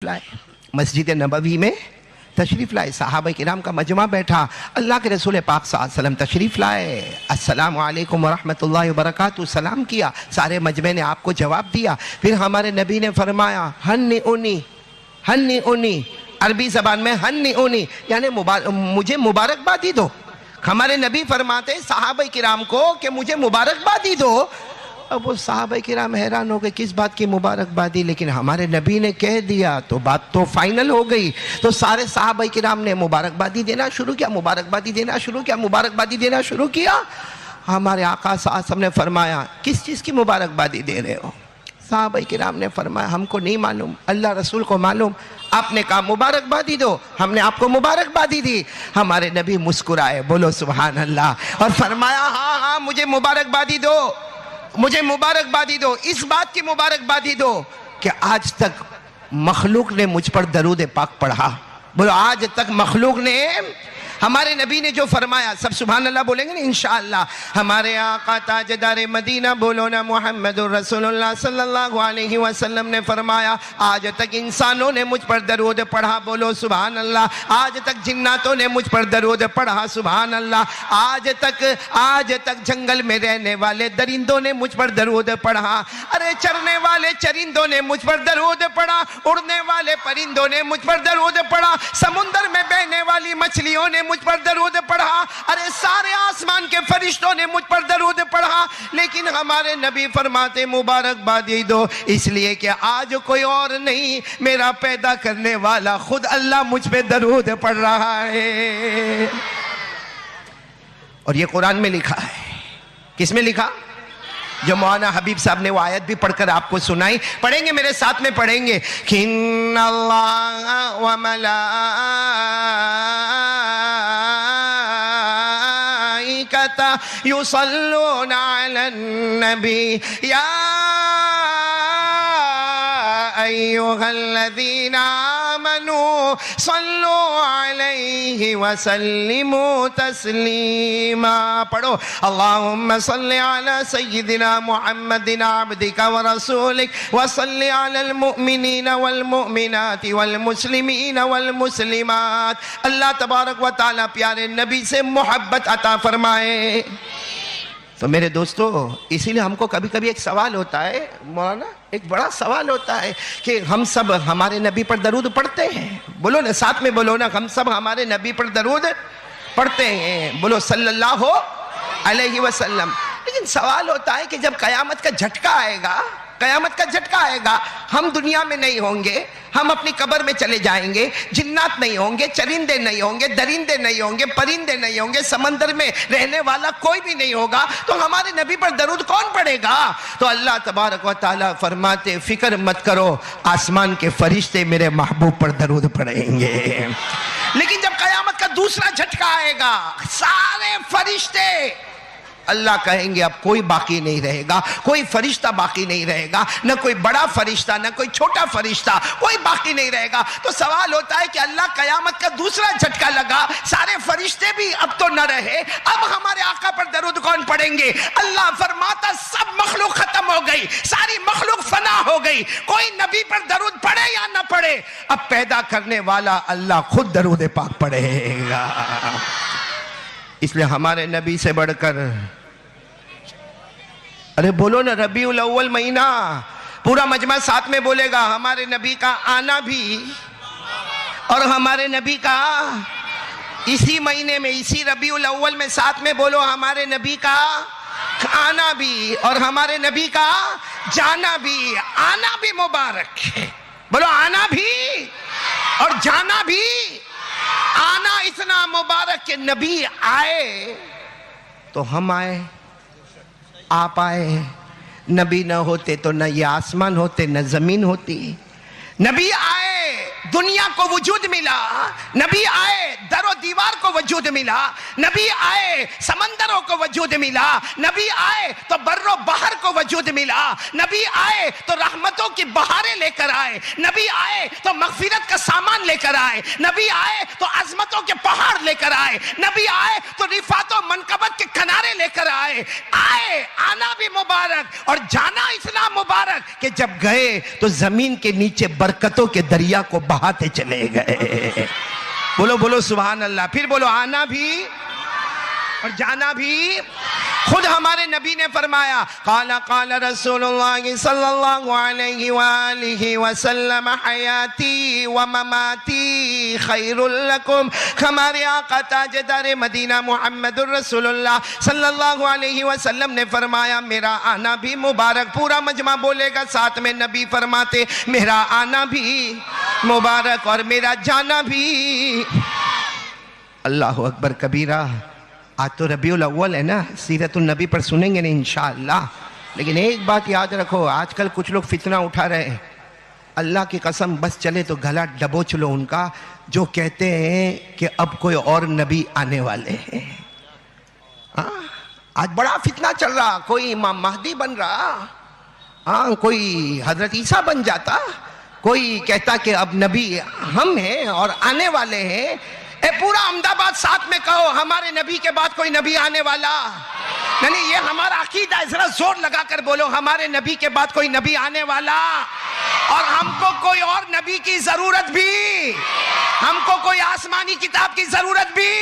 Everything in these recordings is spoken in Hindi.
लाए, मस्जिद नबवी में तशरीफ़ लाए, सहाबा किराम का मजमा बैठा, अल्लाह के रसूल पाक सल्लल्लाहु अलैहि वसल्लम तशरीफ़ लाए, अस्सलामु अलैकुम व रहमतुल्लाहि व बरकातुहू, सलाम किया, सारे मजमे ने आपको जवाब दिया। फिर हमारे नबी ने फरमाया हन्नी उनी, अरबी ज़बान में हन्नी उनी यानी मुझे मुबारकबादी दो। हमारे नबी फरमाते सहाबा किराम को कि मुझे मुबारकबादी दो। अब वो सहाबा किराम हैरान हो गए, किस बात की मुबारकबादी, लेकिन हमारे नबी ने कह दिया तो बात तो फाइनल हो गई। तो सारे सहाबा किराम ने मुबारकबादी देना शुरू किया, मुबारकबादी देना शुरू किया। हमारे आका साहब ने फरमाया किस चीज़ की मुबारकबादी दे रहे हो? सहाबा किराम ने फरमाया हमको नहीं मालूम, अल्लाह रसूल को मालूम। आपने कहा मुबारकबादी दो, हमने आपको मुबारकबादी दी। हमारे नबी मुस्कुराए, बोलो सुभान अल्लाह, और फरमाया हाँ हाँ मुझे मुबारकबादी दो, मुझे मुबारकबादी दो। इस बात की मुबारकबादी दो कि आज तक मखलूक ने मुझ पर दरूद पाक पढ़ा। बोलो आज तक मखलूक ने हमारे नबी ने जो फरमाया, सब सुभान अल्लाह बोलेंगे ना इंशाअल्लाह। हमारे आका ताजदार मदीना बोलो ना मुहम्मदुर रसूलुल्लाह सल्लल्लाहु अलैहि वसल्लम ने फरमाया आज तक इंसानों ने मुझ पर दरूद पढ़ा, बोलो सुभान अल्लाह। आज तक जिन्नातों ने मुझ पर दरूद पढ़ा, सुभान अल्लाह। आज तक जंगल में रहने वाले दरिंदों ने मुझ पर दरूद पढ़ा, अरे चरने वाले चरिंदों ने मुझ पर दरूद पढ़ा, उड़ने वाले परिंदों ने मुझ पर दरूद पढ़ा, समुंदर में बहने वाली मछलियों ने मुझ पर दरूद पढ़ा, अरे सारे आसमान के फरिश्तों ने मुझ पर दरूद पढ़ा। लेकिन हमारे नबी फरमाते मुबारकबादी दो, इसलिए कि आज कोई और नहीं, मेरा पैदा करने वाला खुद अल्लाह मुझ पे दरूद पढ़ रहा है। और ये कुरान में लिखा है। किस में लिखा? जो मौलाना हबीब साहब ने वो आयत भी पढ़कर आपको सुनाई, पढ़ेंगे मेरे साथ में, पढ़ेंगे इन्नल्लाह व मलाइकता युसल्लूना अलन नबी या अय्युहल्लज़ीना आमनू सल्लू अलैहि वसल्लिमू तस्लीमा। पढ़ो अल्लाहुम्मा सल्लि अला सय्यिदिना मुहम्मदिन अब्दिका व रसूलिक व सल्लि अलल मुमिनीना वल मुमिनाति वल मुस्लिमीना वल मुस्लिमात। अल्लाह तबारक व तआला प्यारे नबी से मोहब्बत अता फरमाए। तो मेरे दोस्तों, इसीलिए हमको कभी कभी एक सवाल होता है मौलाना, एक बड़ा सवाल होता है कि हम सब हमारे नबी पर दरूद पढ़ते हैं। बोलो ना, साथ में बोलो ना, हम सब हमारे नबी पर दरूद पढ़ते हैं, बोलो सल्लल्लाहु अलैहि वसल्लम। लेकिन सवाल होता है कि जब कयामत का झटका आएगा, कयामत का झटका आएगा, हम दुनिया में नहीं होंगे, हम अपनी कब्र में चले जाएंगे, जिन्नात नहीं होंगे, चरिंदे नहीं होंगे, दरिंदे नहीं होंगे, परिंदे नहीं होंगे, समंदर में रहने वाला कोई भी नहीं होगा, तो हमारे नबी पर दरूद कौन पढ़ेगा? तो अल्लाह तबारक व तआला फरमाते फिक्र मत करो, आसमान के फरिश्ते मेरे महबूब पर दरूद पढ़ेंगे। लेकिन जब कयामत का दूसरा झटका आएगा, सारे फरिश्ते अल्लाह कहेंगे अब कोई बाकी नहीं रहेगा, कोई फरिश्ता बाकी नहीं रहेगा, न कोई बड़ा फरिश्ता न कोई छोटा फरिश्ता, कोई बाकी नहीं रहेगा। तो सवाल होता है कि अल्लाह कयामत का दूसरा झटका लगा, सारे फरिश्ते भी अब तो न रहे, अब हमारे आका पर दरूद कौन पढ़ेंगे? अल्लाह फरमाता सब मखलूक खत्म हो गई, सारी मखलूक फना हो गई, कोई नबी पर दरूद पढ़े या न पढ़े, अब पैदा करने वाला अल्लाह खुद दरूद पाक पढ़ेगा। इसलिए हमारे नबी से बढ़कर, अरे बोलो ना, रबीउल अव्वल महीना, पूरा मजमा साथ में बोलेगा, हमारे नबी का आना भी और हमारे नबी का इसी महीने में, इसी रबीउल अव्वल में, साथ में बोलो हमारे नबी का आना भी और हमारे नबी का जाना भी। आना भी मुबारक है, बोलो आना भी और जाना भी। आना इतना मुबारक कि नबी आए तो हम आए, आप आए। नबी न होते तो न ये आसमान होते न जमीन होती। नबी आए दुनिया को वजूद मिला, नबी आए दरो दीवार को वजूद मिला, नबी आए समंदरों को वजूद मिला, नबी आए तो बर्रो बहर को वजूद मिला, नबी आए तो रहमतों की बहारें लेकर आए, नबी आए तो मगफिरत का सामान लेकर आए, नबी आए तो अजमतों के पहाड़ लेकर आए, नबी आए तो रिफातों मनकबत के किनारे लेकर आए। आना भी मुबारक और जाना इतना मुबारक कि जब गए तो जमीन के नीचे बरकतों के दरिया को बहाते चले गए। बोलो बोलो सुभान अल्लाह। फिर बोलो आना भी और जाना भी। खुद हमारे नबी ने फरमाया काला काला रसूलुल्लाह सल्लल्लाहु अलैहि वसल्लम हयाती व ममाती खैरुल लकुम। हमारे आका ताजदार मदीना मुहम्मदुर रसूलुल्लाह सल्लल्लाहु अलैहि वसल्लम ने फरमाया मेरा आना भी मुबारक। पूरा मजमा बोलेगा, साथ में नबी फरमाते मेरा आना भी मुबारक और मेरा जाना भी। अल्लाहु अकबर कबीरा। आज तो रबीउल अव्वल है ना, सीरतुन नबी पर सुनेंगे ना इंशाअल्लाह। लेकिन एक बात याद रखो, आजकल कुछ लोग फितना उठा रहे हैं, अल्लाह की कसम बस चले तो गला दबोच लो उनका, जो कहते हैं कि अब कोई और नबी आने वाले हैं। आज बड़ा फितना चल रहा, कोई इमाम महदी बन रहा, हाँ कोई हजरत ईसा बन जाता, कोई कहता कि अब नबी हम हैं और आने वाले हैं। पूरा अहमदाबाद साथ में कहो हमारे नबी के बाद कोई नबी आने वाला नहीं, ये हमारा अकीदा है। जरा जोर लगाकर बोलो हमारे नबी के बाद कोई नबी आने वाला, और हमको कोई और नबी की जरूरत भी, हमको कोई आसमानी किताब की जरूरत भी।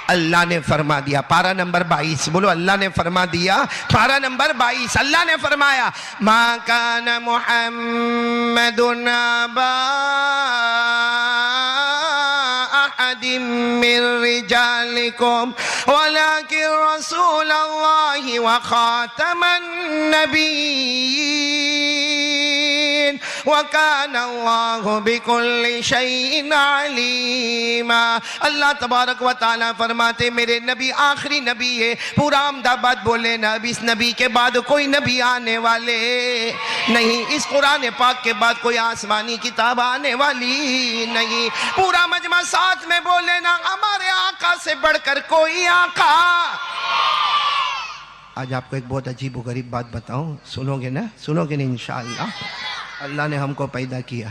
अल्लाह ने फरमा दिया, पारा नंबर 22, बोलो अल्लाह ने फरमा दिया, पारा नंबर 22, अल्लाह ने फरमाया मा कान मुहम्मदुन अबा अहदिम मिन रिजालिकुम वलाकिन रसूलल्लाहि व खातमन नबिय्यीन व कान अल्लाहु बिकुल्लि शैइन अलीमा। अल्लाह तबारक व तआला फरमाते मेरे नबी आखिरी नबी है। पूरा अहमदाबाद बोले ना, अब इस नबी के बाद कोई नबी आने वाले नहीं, इस कुरान पाक के बाद कोई आसमानी किताब आने वाली नहीं। पूरा मजमा साथ में बोले ना, हमारे आका से बढ़कर कोई आका। आज आपको एक बहुत अजीब व गरीब बात बताऊं, सुनोगे ना, सुनोगे ना इंशाअल्लाह। अल्लाह ने हमको पैदा किया,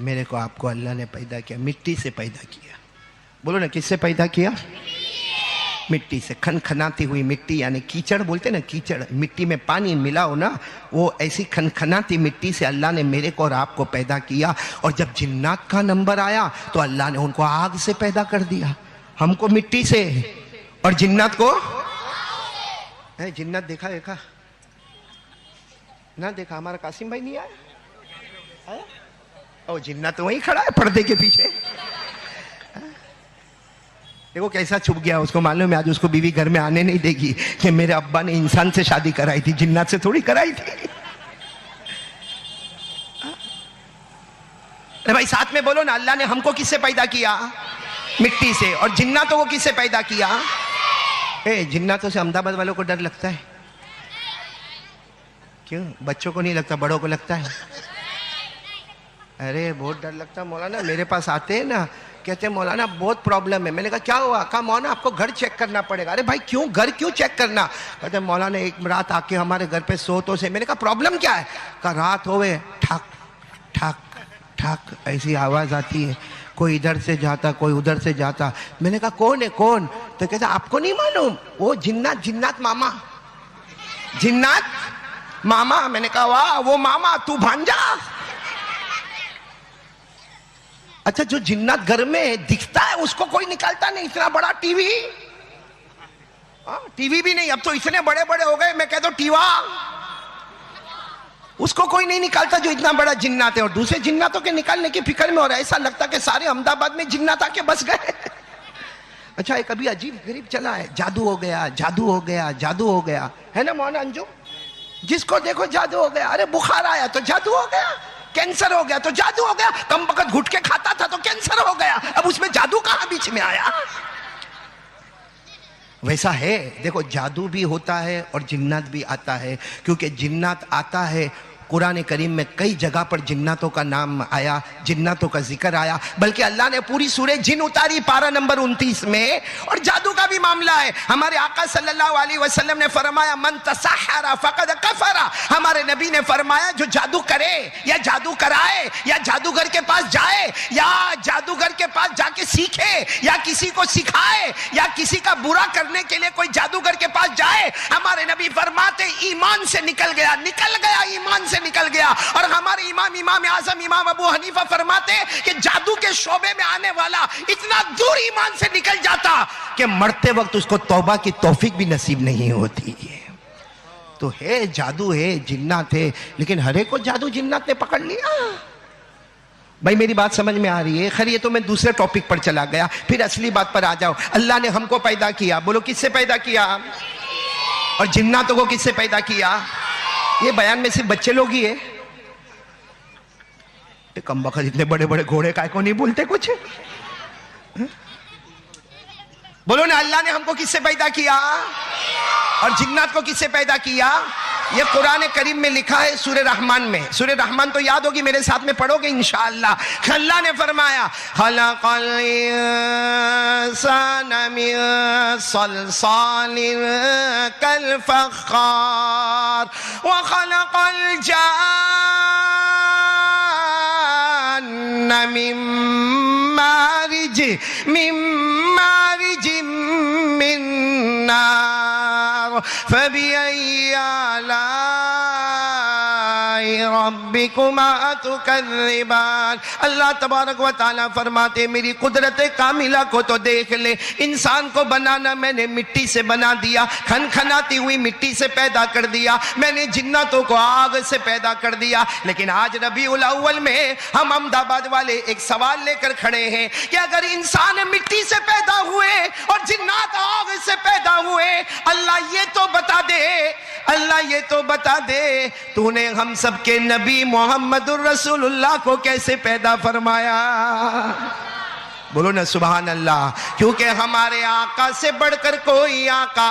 मेरे को आपको अल्लाह ने पैदा किया, मिट्टी से पैदा किया। बोलो ना किससे पैदा किया? मिट्टी से, खनखनाती हुई मिट्टी, यानी कीचड़ बोलते ना, कीचड़, मिट्टी में पानी मिलाओ ना, वो ऐसी खनखनाती मिट्टी से अल्लाह ने मेरे को और आपको पैदा किया। और जब जिन्नात का नंबर आया तो अल्लाह ने उनको आग से पैदा कर दिया, हमको मिट्टी से और जिन्नात को। जिन्नात देखा देखा ना, देखा हमारा कासिम भाई नहीं आया, और जिन्नात तो वहीं खड़ा है पर्दे के पीछे। देखो कैसा छुप गया, उसको मालूम है आज उसको बीवी घर में आने नहीं देगी कि मेरे अब्बा ने इंसान से शादी कराई थी, जिन्नात से थोड़ी कराई थी। अरे भाई साथ में बोलो ना, अल्लाह ने हमको किससे पैदा किया? मिट्टी से। और जिन्नातों को किससे पैदा किया? जिन्नातों से अहमदाबाद वालों को डर लगता है, क्यों? बच्चों को नहीं लगता, बड़ों को लगता है। अरे बहुत डर लगता मौलाना, मेरे पास आते हैं ना, कहते हैं मौलाना बहुत प्रॉब्लम है। मैंने कहा क्या हुआ? कहा मौलाना आपको घर चेक करना पड़ेगा। अरे भाई क्यों, घर क्यों चेक करना? कहते हैं मौलाना एक रात आके हमारे घर पे सोतों से। मैंने कहा प्रॉब्लम क्या है? कहा रात होवे ठक ठक ठक ऐसी आवाज आती है, कोई इधर से जाता कोई उधर से जाता। मैंने कहा कौन है, कौन? तो कहता आपको नहीं मालूम, वो जिन्नात, जिन्नात मामा, जिन्नात मामा। मैंने कहा वाह वो मामा तू भांजा। अच्छा जो जिन्नात घर में दिखता है उसको कोई निकालता नहीं, इतना बड़ा टीवी, टीवी भी नहीं, अब तो इतने बड़े बड़े हो गए, मैं कहता हूं टीवा, उसको कोई नहीं निकालता जो इतना बड़ा जिन्नात है। और दूसरे जिन्नातों के निकालने की फिक्र में, और ऐसा लगता कि सारे अहमदाबाद में जिन्नात आके बस गए। अच्छा एक अभी अजीब गरीब चला है, जादू हो गया, जादू हो गया, जादू हो गया, है ना मौलाना अंजुम? जिसको देखो जादू हो गया। अरे बुखार आया तो जादू हो गया, कैंसर हो गया तो जादू हो गया, कम वक्त गुटके खाता था तो कैंसर हो गया, अब उसमें जादू कहां बीच में आया? वैसा है, देखो जादू भी होता है और जिन्नात भी आता है, क्योंकि जिन्नात आता है कुरान करीम में कई जगह पर जिन्नातों का नाम आया, जिन्नातों का जिक्र आया, बल्कि अल्लाह ने पूरी सूरह जिन उतारी पारा नंबर 29 में। और जादू का भी मामला है। हमारे आका सल्लल्लाहु अलैहि वसल्लम ने फरमाया मन तसहरा फकद कफरा। हमारे नबी ने फरमाया जो जादू करे या जादू कराए या जादूगर के पास जाए या जादूगर के पास जाके सीखे या किसी को सिखाए या किसी का बुरा करने के लिए कोई जादूगर के पास जाए, हमारे नबी फरमाते ईमान से निकल गया, ईमान से निकल गया। और हमारे इमाम आजम इमाम अबू हनीफा फरमाते कि जादू के शोबे में आने वाला इतना दूर ईमान से निकल जाता कि मरते वक्त उसको तौबा की तौफीक भी नसीब नहीं होती है। तो है जादू है, जिन्नात है, लेकिन हर एक को जादू जिन्नात ने पकड़ लिया। भाई मेरी बात समझ में आ रही है? खैर ये तो मैं दूसरे टॉपिक पर चला गया, फिर असली बात पर आ जाओ। अल्लाह ने हमको पैदा किया, बोलो किससे पैदा किया? और जिन्नातों को किससे पैदा किया? ये बयान में सिर्फ बच्चे लोग ही है। कम वक्त इतने बड़े बड़े घोड़े काय को नहीं बोलते कुछ? बोलो ना, अल्लाह ने हमको किससे पैदा किया और जिन्नात को किससे पैदा किया? ये कुरान करीम में लिखा है सूरह रहमान में। सूरह रहमान तो याद होगी, मेरे साथ में पढ़ोगे इंशाअल्लाह। अल्लाह ने फरमाया खलक़ल इंसाना मिन सलसालिन कल फ़ख़्ख़ार व खलक़ल जान्ना मिन मारिज मिन नार फबिअय्यि आलाइ रब्बिकुमा तुकज़्ज़िबान। अल्लाह तबारक व तआला फरमाते मेरी कुदरत कामिला को तो देख ले। इंसान को बनाना मैंने मिट्टी से बना दिया, खनखनाती हुई मिट्टी से पैदा कर दिया। मैंने जिन्नातों को आग से पैदा कर दिया। लेकिन आज रबीउल अव्वल में हम अहमदाबाद वाले एक सवाल लेकर खड़े हैं कि अगर इंसान मिट्टी से पैदा हुए और जिन्नात आग से पैदा हुए, अल्लाह ये तो बता दे, अल्लाह ये तो बता दे तूने हम सबके नबी मोहम्मदुर रसूलुल्लाह को कैसे पैदा फरमाया? बोलो ना सुभान अल्लाह। क्योंकि हमारे आका से बढ़कर कोई आका,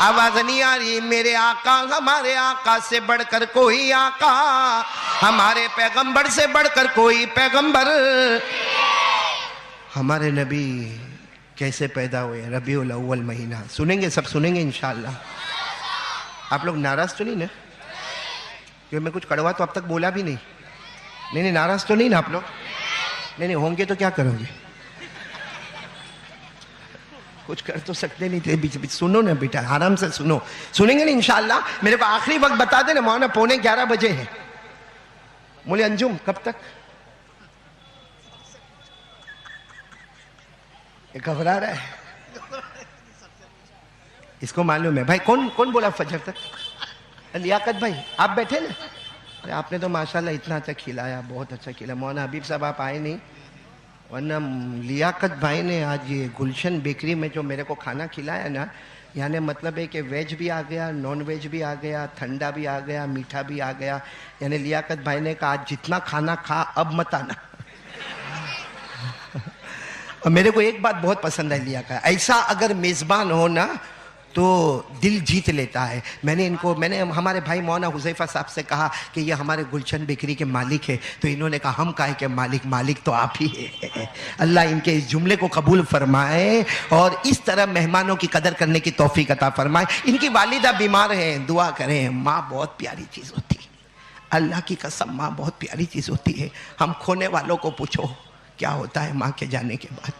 आवाज नहीं आ रही मेरे आका, हमारे आका से बढ़कर कोई आका, हमारे पैगंबर से बढ़कर कोई पैगंबर। हमारे नबी कैसे पैदा हुए? रबीउल अव्वल महीना। सुनेंगे, सब सुनेंगे इंशाअल्लाह। आप लोग नाराज तो नहीं ना? क्योंकि मैं कुछ कड़वा तो अब तक बोला भी नहीं। नहीं, नाराज तो नहीं ना आप लोग? नहीं, होंगे तो क्या करोगे? कुछ कर तो सकते नहीं थे। बीच बीच सुनो ना बेटा, आराम से सुनो। सुनेंगे ना इंशाअल्लाह। मेरे को आखिरी वक्त बता देना, मौलाना 11:15 बजे है। बोले अंजुम कब तक? घबरा रहा है, इसको मालूम है। भाई कौन कौन बोला फजर तक? लियाकत भाई आप बैठे ना? अरे आपने तो माशाल्लाह इतना अच्छा खिलाया, बहुत अच्छा खिलाया। मौलाना हबीब साहब आप आए नहीं, वरना लियाकत भाई ने आज ये गुलशन बेकरी में जो मेरे को खाना खिलाया ना, यानी मतलब है कि वेज भी आ गया, नॉन वेज भी आ गया, ठंडा भी आ गया, मीठा भी आ गया। यानी लियाकत भाई ने कहा आज जितना खाना खा अब मत आना। और मेरे को एक बात बहुत पसंद है लिया का, ऐसा अगर मेज़बान हो ना तो दिल जीत लेता है। मैंने हमारे भाई मौलाना हुज़ैफा साहब से कहा कि ये हमारे गुलशन बेकरी के मालिक है, तो इन्होंने कहा हम काहे के मालिक तो आप ही है। अल्लाह इनके इस जुमले को कबूल फरमाए और इस तरह मेहमानों की कदर करने की तौफीक अता फरमाए। इनकी वालिदा बीमार हैं, दुआ करें। माँ बहुत प्यारी चीज़ होती है, अल्लाह की कसम माँ बहुत प्यारी चीज़ होती है। हम खोने वालों को पूछो क्या होता है माँ के जाने के बाद,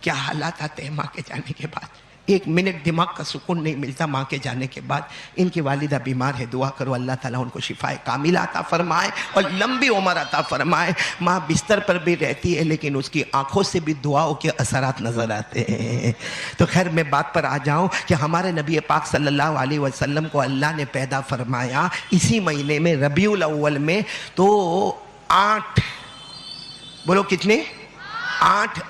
क्या हालात आते हैं माँ के जाने के बाद। एक मिनट दिमाग का सुकून नहीं मिलता माँ के जाने के बाद। इनकी वालिदा बीमार है, दुआ करो अल्लाह ताला उनको शिफाए कामिला अता फरमाए और लंबी उम्र अता फरमाए। माँ बिस्तर पर भी रहती है लेकिन उसकी आंखों से भी दुआओं के असरात नजर आते हैं। तो खैर मैं बात पर आ जाऊँ कि हमारे नबी पाक सल्लल्लाहु अलैहि वसल्लम को अल्लाह ने पैदा फरमाया इसी महीने में रबीउल अव्वल में। तो 8, बोलो कितने? 8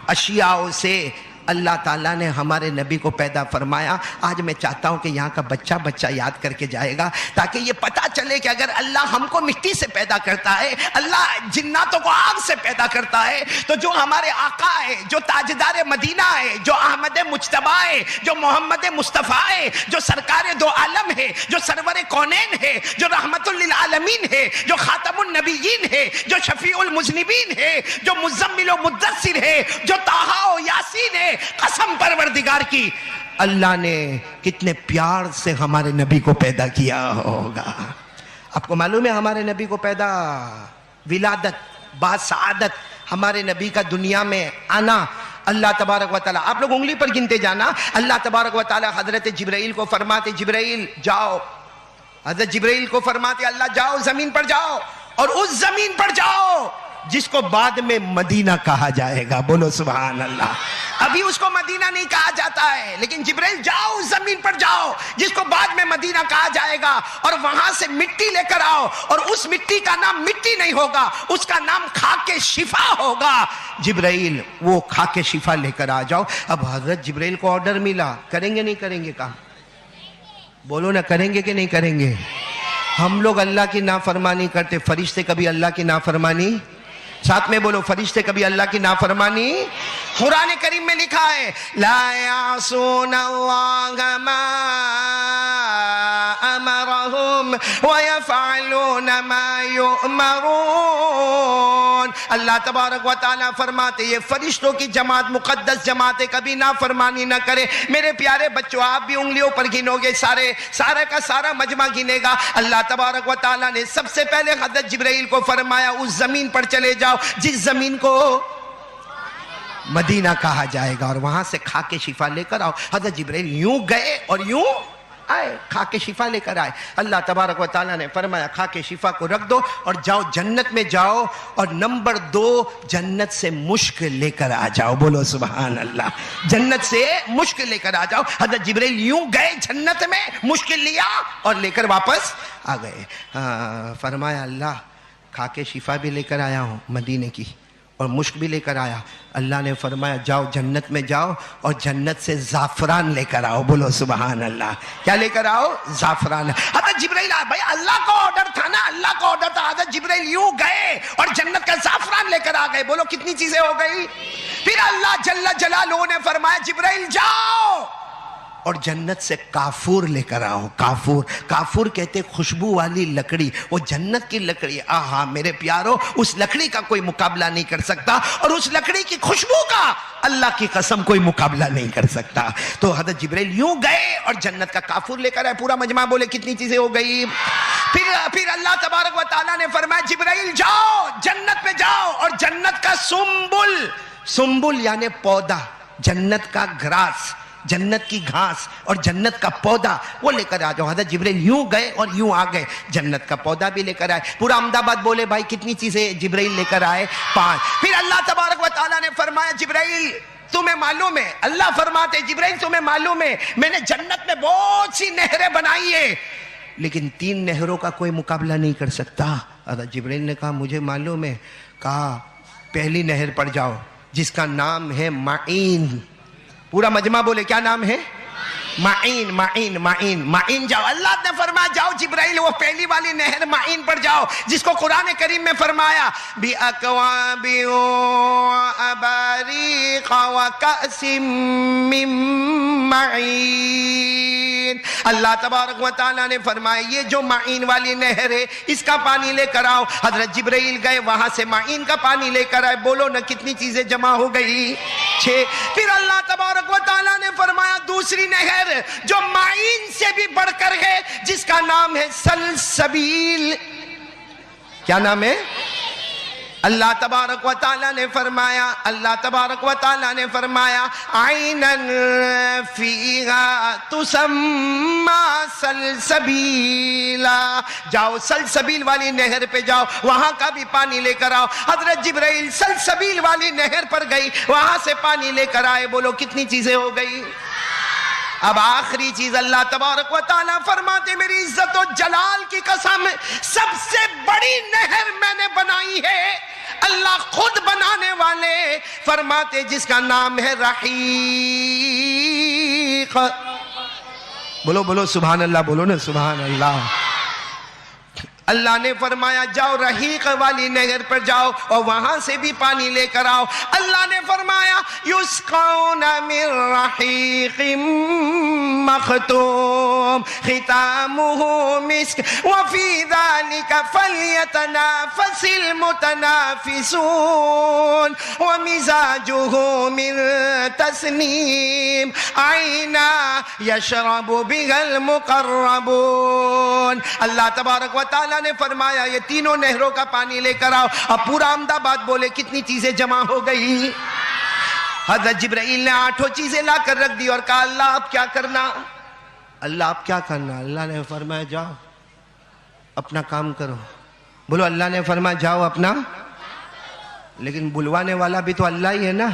अशियाओं से अल्लाह ताला ने हमारे नबी को पैदा फरमाया। आज मैं चाहता हूँ कि यहाँ का बच्चा याद करके जाएगा ताकि ये पता चले कि अगर अल्लाह हमको मिट्टी से पैदा करता है, अल्लाह जिन्नातों को आग से पैदा करता है, तो जो हमारे आका है, जो ताजदार मदीना है, जो अहमद मुज्तबा है, जो मोहम्मद मुस्तफ़ा है, जो सरकार दो आलम है, जो सरवर कौनैन है, जो रहमतुल लिल आलमीन है, जो खातमुन नबीयीन है, जो शफीउल मुज़निबीन है, जो मुज़म्मिल व मुद्दस्सिर है, जो ताहा व यासीन है, कसम परवरदिगार की, अल्लाह ने कितने प्यार से हमारे नबी को पैदा किया होगा। आपको मालूम है हमारे नबी को पैदा, विलादत, बासआदत, हमारे नबी का दुनिया में आना, अल्लाह तबारक व तआला, आप लोग उंगली पर गिनते जाना, अल्लाह तबारक व तआला हजरत जिब्राइल को फरमाते, जिब्राइल जाओ, हजरत जिब्राइल को फरमाते अल्लाह जाओ जमीन पर जाओ, और उस जमीन पर जाओ जिसको बाद में मदीना कहा जाएगा। बोलो सुभान अल्लाह। अभी उसको मदीना नहीं कहा जाता है, लेकिन जिब्राइल जाओ उस जमीन पर जाओ जिसको बाद में मदीना कहा जाएगा, और वहां से मिट्टी लेकर आओ, और उस मिट्टी का नाम मिट्टी नहीं होगा, उसका नाम खाके शिफा होगा। जिब्राइल वो खाके शिफा लेकर आ जाओ। अब हजरत जिब्राइल को ऑर्डर मिला, करेंगे नहीं करेंगे काम? बोलो ना, करेंगे कि नहीं करेंगे? हम लोग अल्लाह की नाफरमानी करते, फरिश्ते कभी अल्लाह की नाफरमानी, साथ में बोलो, फरिश्ते कभी अल्लाह की नाफरमानी। कुरान करीम में लिखा है ला यासूनल्लाह मा अमरहुम व यफअलून मा युअमरून। अल्लाह तबारक व तआला फरमाते ये फरिश्तों की जमात, मुकद्दस जमातें कभी नाफरमानी ना करे। मेरे प्यारे बच्चों, आप भी उंगलियों पर गिनोगे, सारे का सारा मजमा गिनेगा। अल्लाह तबारक व तआला ने सबसे पहले हज़रत जिब्राइल को फरमाया उस जमीन पर चले जाओ जिस जमीन को मदीना कहा जाएगा, और वहां से खाके शिफा लेकर आओ। हज़रत जिब्राइल यूं गए और यूं आए, खाके शिफा लेकर आए। अल्लाह तबारक व तआला ने फरमाया खाके शिफा को रख दो और जाओ जन्नत में जाओ, और नंबर 2 जन्नत से मुश्क लेकर आ जाओ। बोलो सुभान अल्लाह। जन्नत से मुश्क लेकर आ जाओ। हज़रत जिब्राइल यूं गए जन्नत में, मुश्किल लिया और लेकर वापस आ गए। फरमाया अल्लाह खाके शिफा भी लेकर आया हूँ मदीने की, और मुश्क भी लेकर आया। अल्लाह ने फरमाया जाओ जन्नत में जाओ और जन्नत से जाफरान लेकर आओ। बोलो सुभान अल्लाह। क्या लेकर आओ? जाफरान। हज़रत जिब्राइल, भाई अल्लाह का ऑर्डर था ना, अल्लाह का ऑर्डर था। हज़रत जिब्राइल यूं गए और जन्नत का जाफरान लेकर आ गए। बोलो कितनी चीजें हो गई। फिर अल्लाह जल्ल जलालुहु ने फरमाया जिब्राइल जाओ और जन्नत से काफूर लेकर आओ। काफूर, काफूर कहते खुशबू वाली लकड़ी, वो जन्नत की लकड़ी। आहा मेरे प्यारो, उस लकड़ी का कोई मुकाबला नहीं कर सकता, और उस लकड़ी की खुशबू का अल्लाह की कसम कोई मुकाबला नहीं कर सकता। तो हज़रत जिब्राइल यूं गए और जन्नत का काफूर लेकर आए। पूरा मजमा बोले कितनी चीजें हो गई। फिर अल्लाह तबारक व तआला ने फरमाया जिब्राइल जाओ जन्नत में जाओ और जन्नत का सुम्बुल, सुम्बुल यानी पौधा, जन्नत का ग्रास, जन्नत की घास और जन्नत का पौधा, वो लेकर आ जाओ। हज़रत जिब्राइल यूं गए और यूं आ गए, जन्नत का पौधा भी लेकर आए। पूरा अहमदाबाद बोले भाई कितनी चीजें जिब्राइल लेकर आए? 5। फिर अल्लाह तबारक व तआला ने फरमाया जिब्राइल तुम्हें मालूम है, अल्लाह फरमाते जिब्राइल तुम्हें मालूम है मैंने जन्नत में बहुत सी नहरें बनाई है, लेकिन 3 नहरों का कोई मुकाबला नहीं कर सकता। हज़रत जिब्राइल ने कहा मुझे मालूम है। कहा पहली नहर पर जाओ जिसका नाम है माइन। पूरा मजमा बोले क्या नाम है? माइन, माइन, माइन, माइन जाओ। अल्लाह ने फरमाया जाओ जिब्राइल वो पहली वाली नहर माइन पर जाओ, जिसको कुरान करीम में फरमाया बि अकवाबि व अबारिक व कअसिम मिन माइन। अल्लाह तबारक व तआला ने फरमाया ये जो माइन वाली नहर है इसका पानी लेकर आओ। हजरत जिब्राइल गए वहां से माइन का पानी लेकर आए। बोलो ना कितनी चीजें जमा हो गई? 6। फिर अल्लाह तबारक व तआला ने फरमाया दूसरी नहर जो माइन से भी बढ़कर है जिसका नाम है सलसबील। क्या नाम है? अल्लाह तबारक व तआला ने फरमाया, अल्लाह तबारक व तआला ने फरमाया आइनन फीहा तुसम्मा सलसबीला। जाओ सलसबील वाली नहर पे जाओ, वहां का भी पानी लेकर आओ। हजरत जिब्राइल सलसबील वाली नहर पर गई, वहां से पानी लेकर आए। बोलो कितनी चीजें हो गई। अब आखिरी चीज अल्लाह तबारक व तआला फरमाते मेरी इज्जत और जलाल की कसम सबसे बड़ी नहर मैंने बनाई है। अल्लाह खुद बनाने वाले फरमाते जिसका नाम है रहीक। बोलो बोलो सुभान अल्लाह, बोलो ना सुभान अल्लाह। अल्लाह ने फरमाया जाओ रहीक वाली नहर पर जाओ और वहां से भी पानी लेकर आओ। अल्लाह ने फरमाया युस्कौना मिन रहीकिम मखतूम खितामुहु मिस्क व फी ज़ालिका फलयतनाफसिल मुतनाफिसून व मिजाजुहु मिन तस्नीम आइना यशरबु बिहल मुकर्रबून। अल्लाह तबारक व तआला ने फरमाया ये तीनों नहरों का पानी लेकर आओ। अब पूरा अहमदाबाद बोले कितनी चीजें जमा हो गई। हज़रत जिब्राइल ने 8 चीजें लाकर रख दी और कहा अल्लाह आप क्या करना, अल्लाह आप क्या करना। अल्लाह ने फरमाया जाओ अपना काम करो। बोलो अल्लाह ने फरमाया जाओ अपना, लेकिन बुलवाने वाला भी तो अल्लाह ही है ना।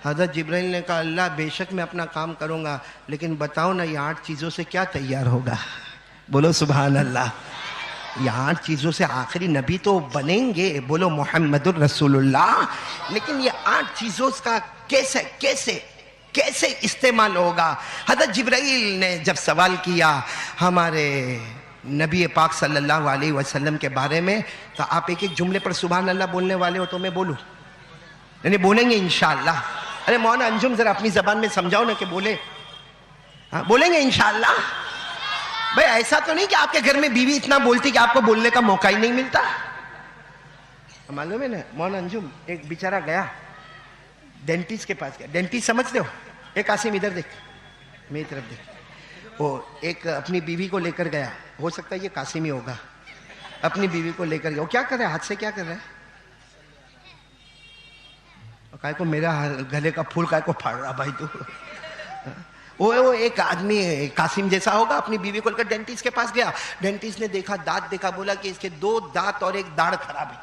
हज़रत जिब्राइल ने कहा अल्लाह बेशक मैं अपना काम करूंगा, लेकिन बताओ ना ये 8 चीजों से क्या तैयार होगा। बोलो सुभान अल्लाह। ये 8 चीजों से आखिरी नबी तो बनेंगे, बोलो मोहम्मदुर रसूलुल्लाह, लेकिन ये 8 चीजों का कैसे कैसे कैसे इस्तेमाल होगा। हज़रत जिब्राइल ने जब सवाल किया हमारे नबी पाक सल्लल्लाहु अलैहि वसल्लम के बारे में, तो आप एक एक जुमले पर सुभान अल्लाह बोलने वाले हो तो मैं बोलूं? नहीं बोलेंगे इंशाअल्लाह। अरे मौलाना अंजुम जरा अपनी जबान में समझाओ ना कि बोले। हाँ बोलेंगे इंशाअल्लाह। भाई ऐसा तो नहीं कि आपके घर में बीवी इतना बोलती कि आपको बोलने का मौका ही नहीं मिलता। मालूम है ना मौलाना अंजुम, एक बेचारा गया डेंटिस्ट के पास गया। डेंटिस्ट समझते हो? एक आसिम इधर देख, मेरी तरफ देख। वो एक अपनी बीवी को लेकर गया, हो सकता है ये कासिम ही होगा। अपनी बीवी को लेकर गया, वो क्या कर रहा है, हाथ से क्या कर रहा है? काय को मेरा गले का फूल काय को फाड़ रहा भाई तू। वो एक आदमी कासिम जैसा होगा, अपनी बीवी को लेकर डेंटिस्ट के पास गया। डेंटिस्ट ने देखा, दांत देखा, बोला कि इसके 2 दांत और 1 दाढ़ खराब है।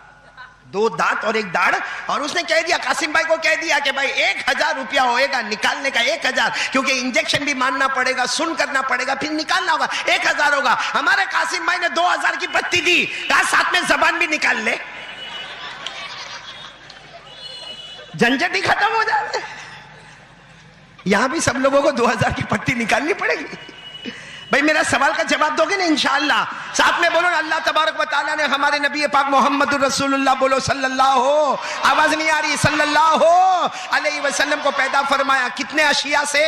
2 दांत और 1 दाढ़। और उसने कह दिया, कासिम भाई को कह दिया कि भाई 1000 रुपया होएगा निकालने का, 1000, क्योंकि इंजेक्शन भी मानना पड़ेगा, सुन करना पड़ेगा, फिर निकालना होगा, 1000 होगा। हमारे कासिम भाई ने 2000 की पत्ती दी, कहा साथ में जबान भी निकाल ले, झंझट ही खत्म हो जाए। यहां भी सब लोगों को 2000 की पट्टी निकालनी पड़ेगी। भाई मेरा सवाल का जवाब दोगे ना इंशाअल्लाह? साथ में बोलो ना अल्लाह तबारक व तआला ने हमारे नबी पाक मोहम्मद रसूलुल्लाह, बोलो सल्लल्लाहु, आवाज नहीं आ रही, सल्लल्लाहु अलैहि वसल्लम को पैदा फरमाया कितने अशिया से।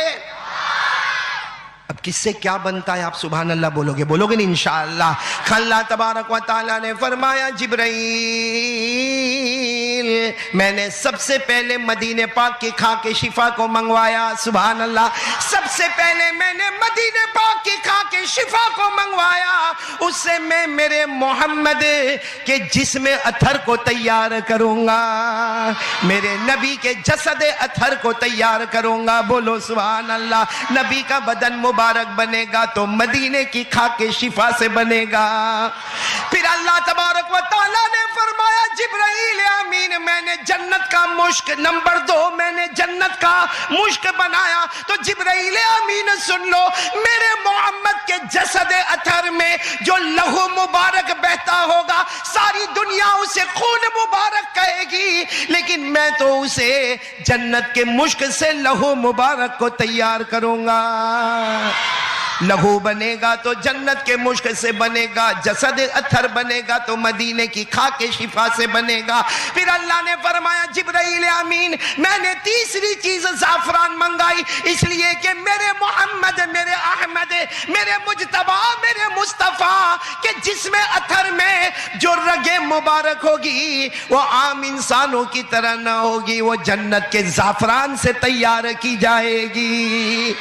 अब किससे क्या बनता है आप सुभान अल्लाह बोलोगे? बोलोगे नहीं इंशाअल्लाह? अल्लाह तबारक व तआला ने फरमाया जिब्राइल मैंने सबसे पहले मदीने पाक की खाके शिफा को मंगवाया। सुभान अल्लाह। सबसे पहले मैंने मदीने पाक की खाके शिफा को मंगवाया, उससे मैं मेरे मोहम्मद के जिस्म अथर को तैयार करूंगा, मेरे नबी के जसद अथर को तैयार करूंगा। बोलो सुभान अल्लाह। नबी का बदन मुबारक बनेगा तो मदीने की खाके शिफा से बनेगा। फिर अल्लाह तबारक व तआला ने फरमाया जिब्राइल आमीन मैंने जन्नत का मुश्क, नंबर 2 मैंने जन्नत का मुश्क बनाया। तो जिब्राइल आमीन सुन लो, मेरे मोहम्मद के जसद अथर में जो लहू मुबारक बहता होगा सारी दुनिया उसे खून मुबारक कहेगी, लेकिन मैं तो उसे जन्नत के मुश्क से लहू मुबारक को तैयार करूंगा। लहू बनेगा तो जन्नत के मुश्क से बनेगा, जसद अथर बनेगा तो मदीने की खाके शिफा से बनेगा। फिर अल्लाह ने फरमाया जिब्राइल आमीन मैंने तीसरी चीज ज़ाफ़रान मंगाई, इसलिए कि मेरे मोहम्मद, मेरे अहमद, मेरे मुज्तबा, मेरे मुस्तफ़ा के जिस्म अथर में जो रगे मुबारक होगी वो आम इंसानों की तरह ना होगी, वो जन्नत के ज़ाफ़रान से तैयार की जाएगी।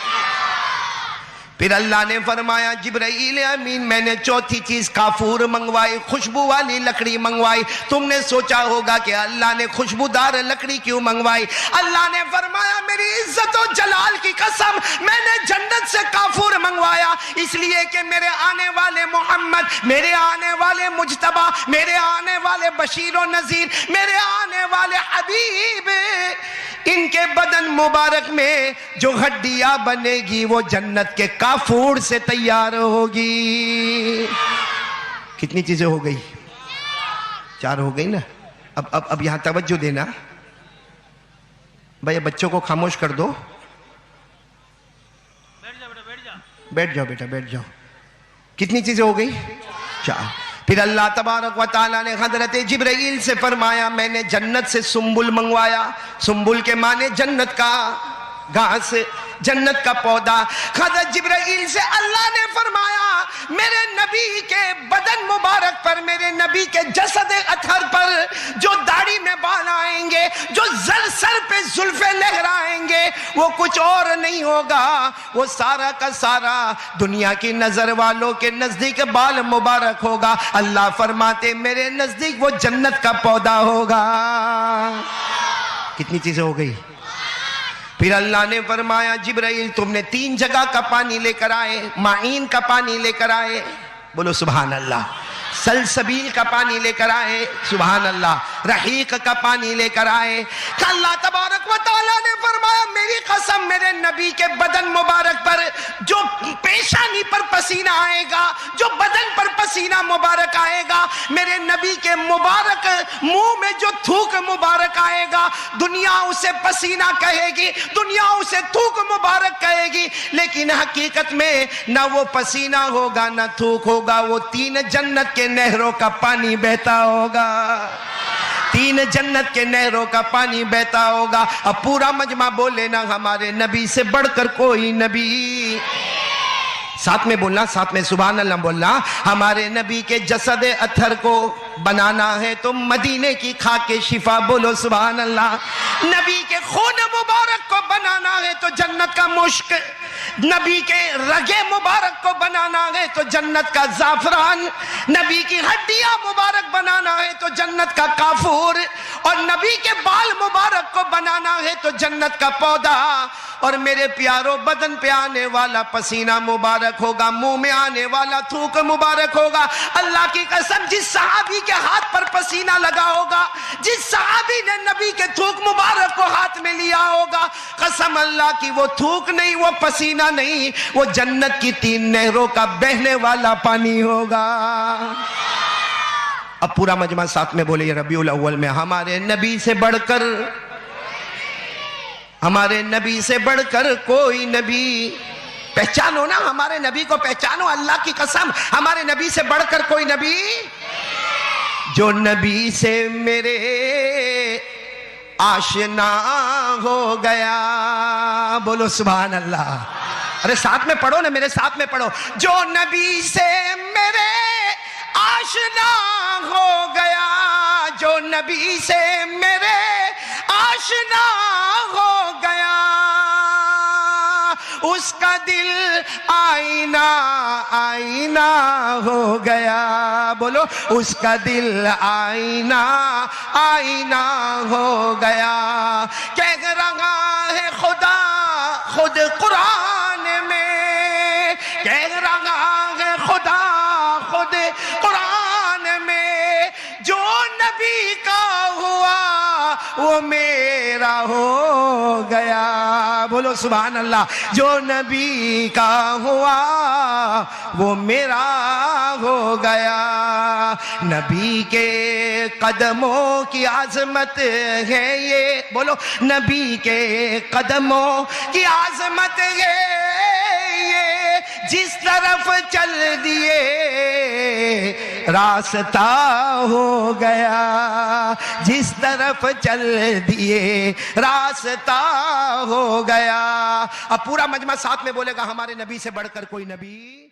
फिर अल्लाह ने फरमाया जिब्राइल अमीन मैंने चौथी चीज काफूर मंगवाई, खुशबू वाली लकड़ी मंगवाई। तुमने सोचा होगा कि अल्लाह ने खुशबूदार लकड़ी क्यों मंगवाई? अल्लाह ने फरमाया मेरी इज्जत और जलाल की कसम मैंने जन्नत से काफूर मंगवाया, इसलिए कि मेरे आने वाले मोहम्मद, मेरे आने वाले मुज्तबा, मेरे आने वाले बशीर और नजीर, मेरे आने वाले हबीब, इनके बदन मुबारक में जो हड्डियां बनेगी वो जन्नत के काफूर से तैयार होगी। कितनी चीजें हो गई? 4 हो गई ना। अब यहां तवज्जो देना भैया, बच्चों को खामोश कर दो। बैठ जाओ बेटा, बैठ जाओ। कितनी चीजें हो गई? 4। फिर अल्लाह तबारक व तआला ने हजरत जिब्राइल से फरमाया, मैंने जन्नत से सुम्बुल मंगवाया। सुम्बुल के माने जन्नत का घास, जन्नत का पौधा। हजरत जिब्राइल से अल्लाह ने फरमाया, मेरे नबी के बदन मुबारक पर, मेरे नबी के जसद अतहर पर जो दाढ़ी में बाल आएंगे, जो सर पे जुल्फे लहराएंगे, वो कुछ और नहीं होगा, वो सारा का सारा दुनिया की नजर वालों के नजदीक बाल मुबारक होगा। अल्लाह फरमाते मेरे नजदीक वो जन्नत का पौधा होगा। कितनी चीजें हो गई। फिर अल्लाह ने फरमाया, जिब्राइल तुमने 3 जगह का पानी लेकर आए, माइन का पानी लेकर आए, बोलो सुभान अल्लाह। सलसबील का पानी लेकर आए, सुभान अल्लाह। रहीक का पानी लेकर आए। अल्लाह तबारक व तआला ने फरमाया, मेरी कसम मेरे नबी के बदन मुबारक पर जो पेशानी पर पसीना आएगा, जो बदन पर पसीना मुबारक आएगा, मेरे नबी के मुबारक मुंह में जो थूक मुबारक आएगा, दुनिया उसे पसीना कहेगी, दुनिया उसे थूक मुबारक कहेगी, लेकिन हकीकत में ना वो पसीना होगा ना थूक होगा, वो 3 जन्नत के नहरों का पानी बहता होगा। 3 जन्नत के नहरों का पानी बहता होगा। अब पूरा मजमा बोले ना, हमारे नबी से बढ़कर कोई नबी। साथ में बोलना, साथ में सुभान अल्लाह बोलना। हमारे नबी के जसद अत्थर को बनाना है तो मदीने की खाके शिफा, बोलो सुभान अल्लाह। नबी के खून मुबारक को बनाना है तो जन्नत का मुश्क, नबी के रगे मुबारक को बनाना है तो जन्नत का जाफरान, नबी की हड्डियां मुबारक बनाना है तो जन्नत का काफूर, और नबी के बाल मुबारक को बनाना है तो जन्नत का पौधा। और मेरे प्यारों, बदन पे आने वाला पसीना मुबारक होगा, मुंह में आने वाला थूक मुबारक होगा। अल्लाह की कसम, जिस सहाबी के हाथ पर पसीना लगा होगा, जिस सहाबी ने नबी के थूक मुबारक को हाथ में लिया होगा, कसम अल्लाह की, वो थूक नहीं, वो पसीना नहीं, वो जन्नत की 3 नहरों का बहने वाला पानी होगा। अब पूरा मजमा साथ में बोले, रबीउल अव्वल में हमारे नबी से बढ़कर, हमारे नबी से बढ़कर कोई नबी। पहचानो ना, हमारे नबी को पहचानो, अल्लाह की कसम, हमारे नबी से बढ़कर कोई नबी। जो नबी से मेरे आशना हो गया, बोलो सुभान अल्लाह। अरे साथ में पढ़ो ना, मेरे साथ में पढ़ो। जो नबी से मेरे आशना हो गया, जो नबी से मेरे आशना हो गया, उसका दिल आईना आईना हो गया, बोलो उसका दिल आईना आईना हो गया। कह रहा है खुदा खुद कुरान में, कह रहा है खुदा खुद कुरान में, जो नबी का हुआ वो मेरा हो गया, बोलो सुभान अल्लाह। जो नबी का हुआ वो मेरा हो गया। नबी के कदमों की आजमत है ये, बोलो नबी के कदमों की आजमत है ये, जिस तरफ चल दिए रास्ता हो गया, जिस तरफ चल दिए रास्ता हो गया। अब पूरा मजमा साथ में बोलेगा, हमारे नबी से बढ़कर कोई नबी।